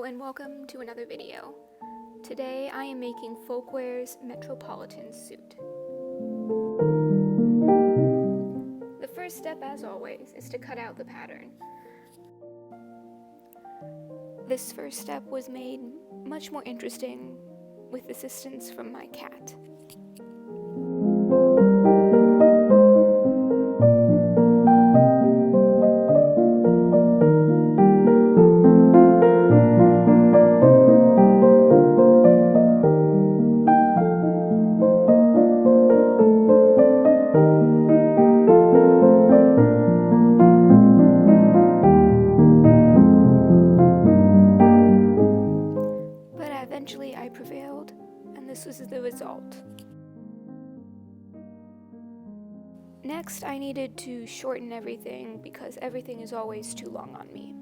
Hello and welcome to another video. Today I am making Folkwear's Metropolitan suit. The first step, as always, is to cut out the pattern. This first step was made much more interesting with assistance from my cat. Eventually I prevailed, and this was the result. Next, I needed to shorten everything because everything is always too long on me.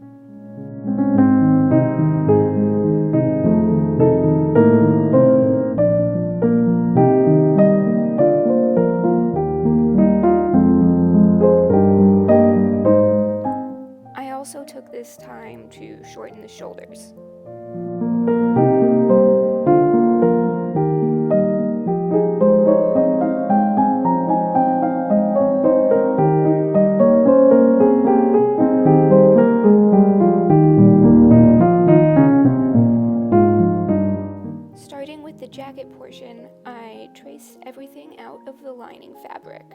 I also took this time to shorten the shoulders. Starting with the jacket portion, I traced everything out of the lining fabric.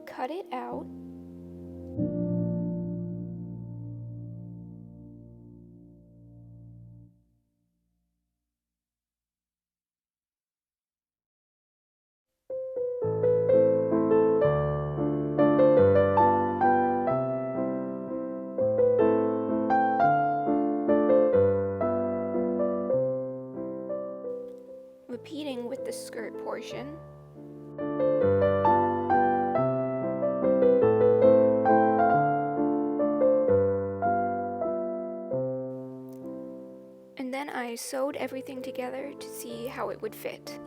Cut it out. Repeating with the skirt portion. And then I sewed everything together to see how it would fit.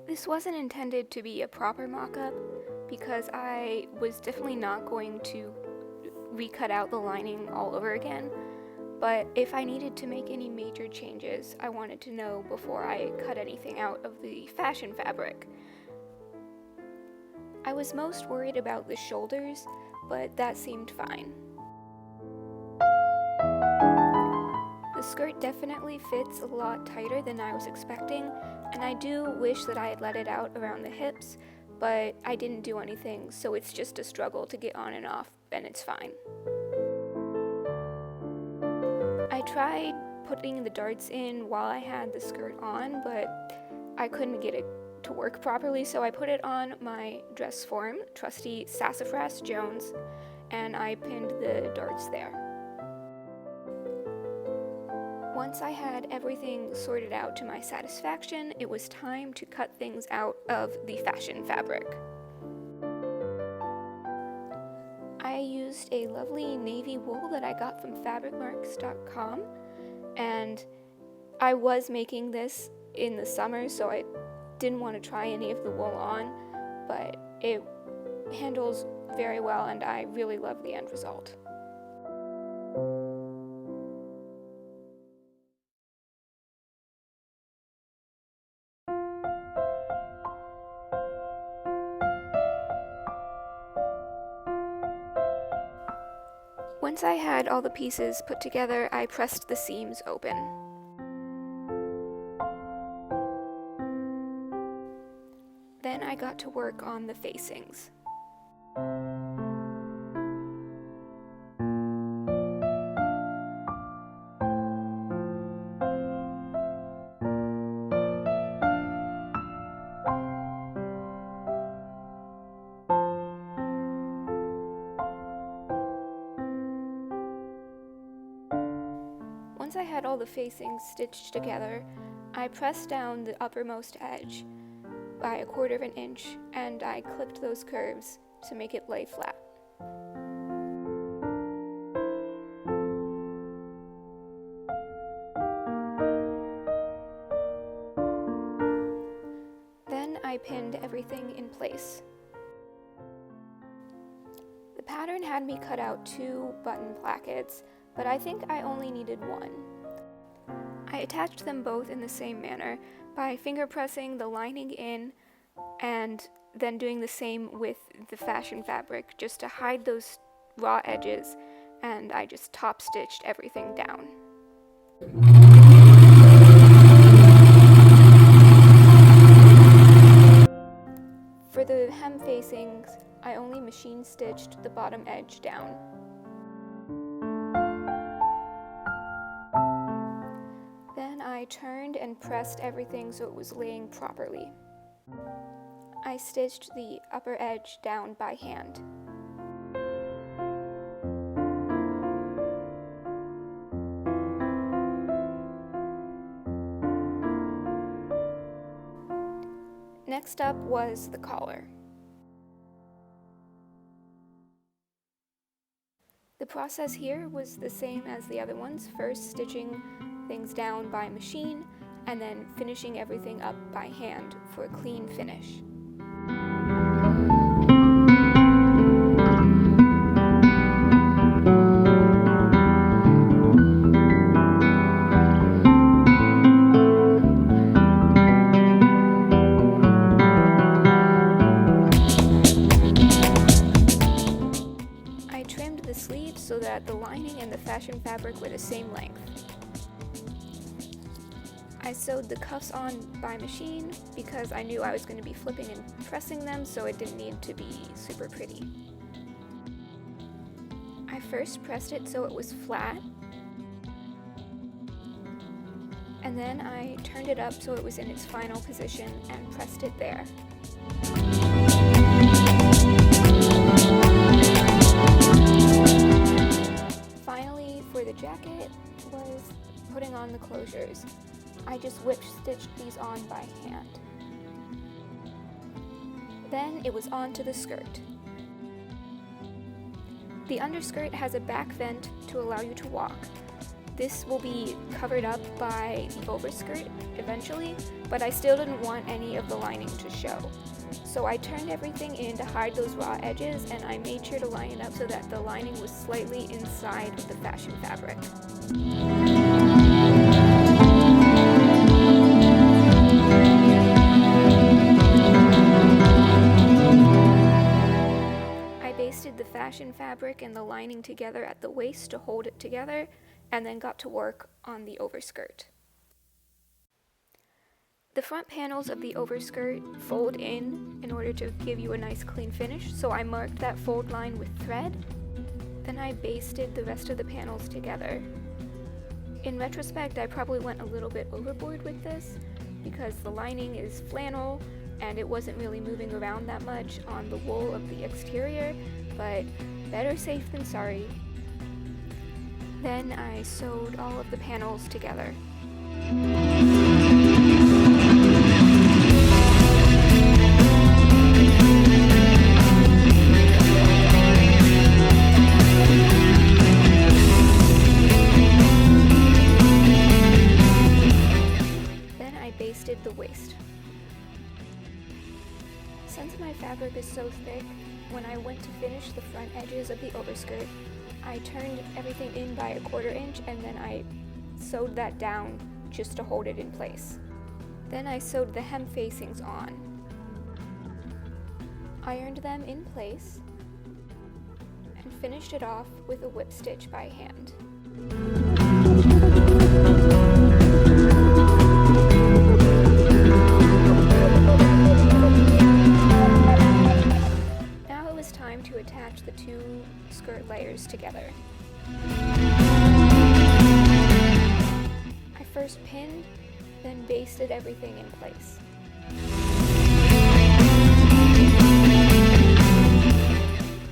This wasn't intended to be a proper mock-up because I was definitely not going to recut out the lining all over again, but if I needed to make any major changes, I wanted to know before I cut anything out of the fashion fabric. I was most worried about the shoulders, but that seemed fine. The skirt definitely fits a lot tighter than I was expecting, and I do wish that I had let it out around the hips, but I didn't do anything, so it's just a struggle to get on and off, and it's fine. I tried putting the darts in while I had the skirt on, but I couldn't get it to work properly, so I put it on my dress form, trusty Sassafras Jones, and I pinned the darts there. Once I had everything sorted out to my satisfaction, it was time to cut things out of the fashion fabric. I used a lovely navy wool that I got from fabricmarks.com, and I was making this in the summer, so I didn't want to try any of the wool on, but it handles very well and I really love the end result. Once I had all the pieces put together, I pressed the seams open. Then I got to work on the facings. Once I had all the facings stitched together, I pressed down the uppermost edge by 1/4 of an inch, and I clipped those curves to make it lay flat. Then I pinned everything in place. The pattern had me cut out 2 button plackets, but I think I only needed 1. I attached them both in the same manner by finger pressing the lining in and then doing the same with the fashion fabric just to hide those raw edges, and I just top stitched everything down. For the hem facings, I only machine stitched the bottom edge down. Then I turned and pressed everything so it was laying properly. I stitched the upper edge down by hand. Next up was the collar. The process here was the same as the other ones, first stitching things down by machine and then finishing everything up by hand for a clean finish. I trimmed the sleeves so that the lining and the fashion fabric were the same length. I sewed the cuffs on by machine because I knew I was going to be flipping and pressing them, so it didn't need to be super pretty. I first pressed it so it was flat, and then I turned it up so it was in its final position and pressed it there. Finally, for the jacket was putting on the closures. I just whip stitched these on by hand. Then it was on to the skirt. The underskirt has a back vent to allow you to walk. This will be covered up by the overskirt eventually, but I still didn't want any of the lining to show. So I turned everything in to hide those raw edges, and I made sure to line it up so that the lining was slightly inside of the fashion fabric. The fashion fabric and the lining together at the waist to hold it together, and then got to work on the overskirt. The front panels of the overskirt fold in order to give you a nice clean finish, so I marked that fold line with thread. Then I basted the rest of the panels together. In retrospect, I probably went a little bit overboard with this because the lining is flannel and it wasn't really moving around that much on the wool of the exterior, but better safe than sorry. Then I sewed all of the panels together. Then I basted the waist. Since my fabric is so thick, when I went to finish the front edges of the overskirt, I turned everything in by 1/4 inch and then I sewed that down just to hold it in place. Then I sewed the hem facings on, ironed them in place, and finished it off with a whip stitch by hand. Time to attach the 2 skirt layers together. I first pinned, then basted everything in place.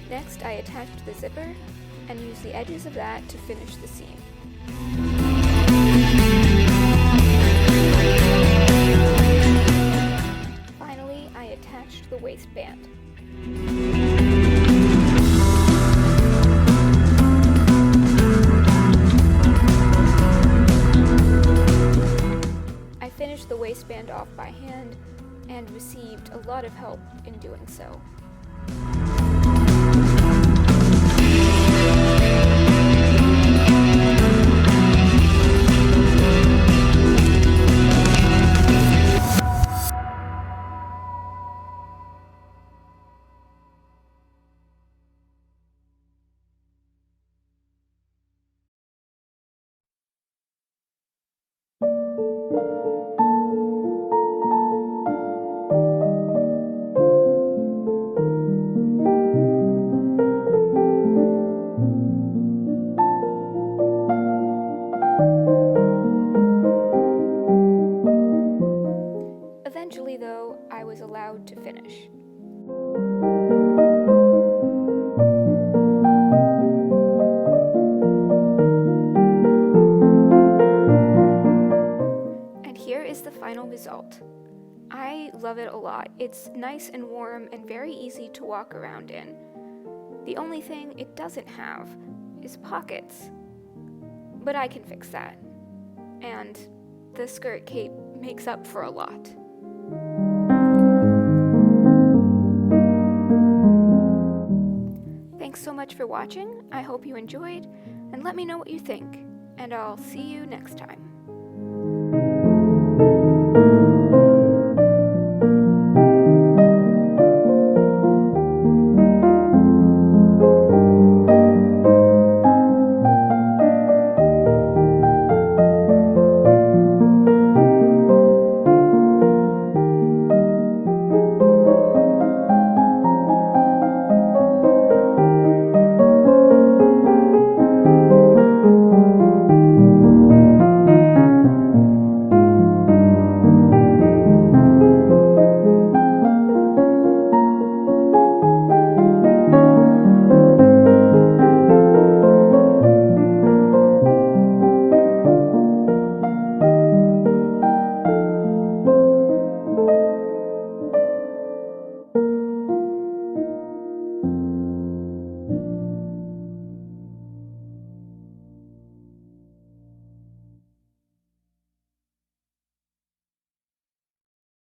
Next, I attached the zipper and used the edges of that to finish the seam. waistband. I finished the waistband off by hand and received a lot of help in doing so. Eventually, though, I was allowed to finish. And here is the final result. I love it a lot. It's nice and warm and very easy to walk around in. The only thing it doesn't have is pockets. But I can fix that. And the skirt cape makes up for a lot. Thanks so much for watching. I hope you enjoyed, and let me know what you think, and I'll see you next time.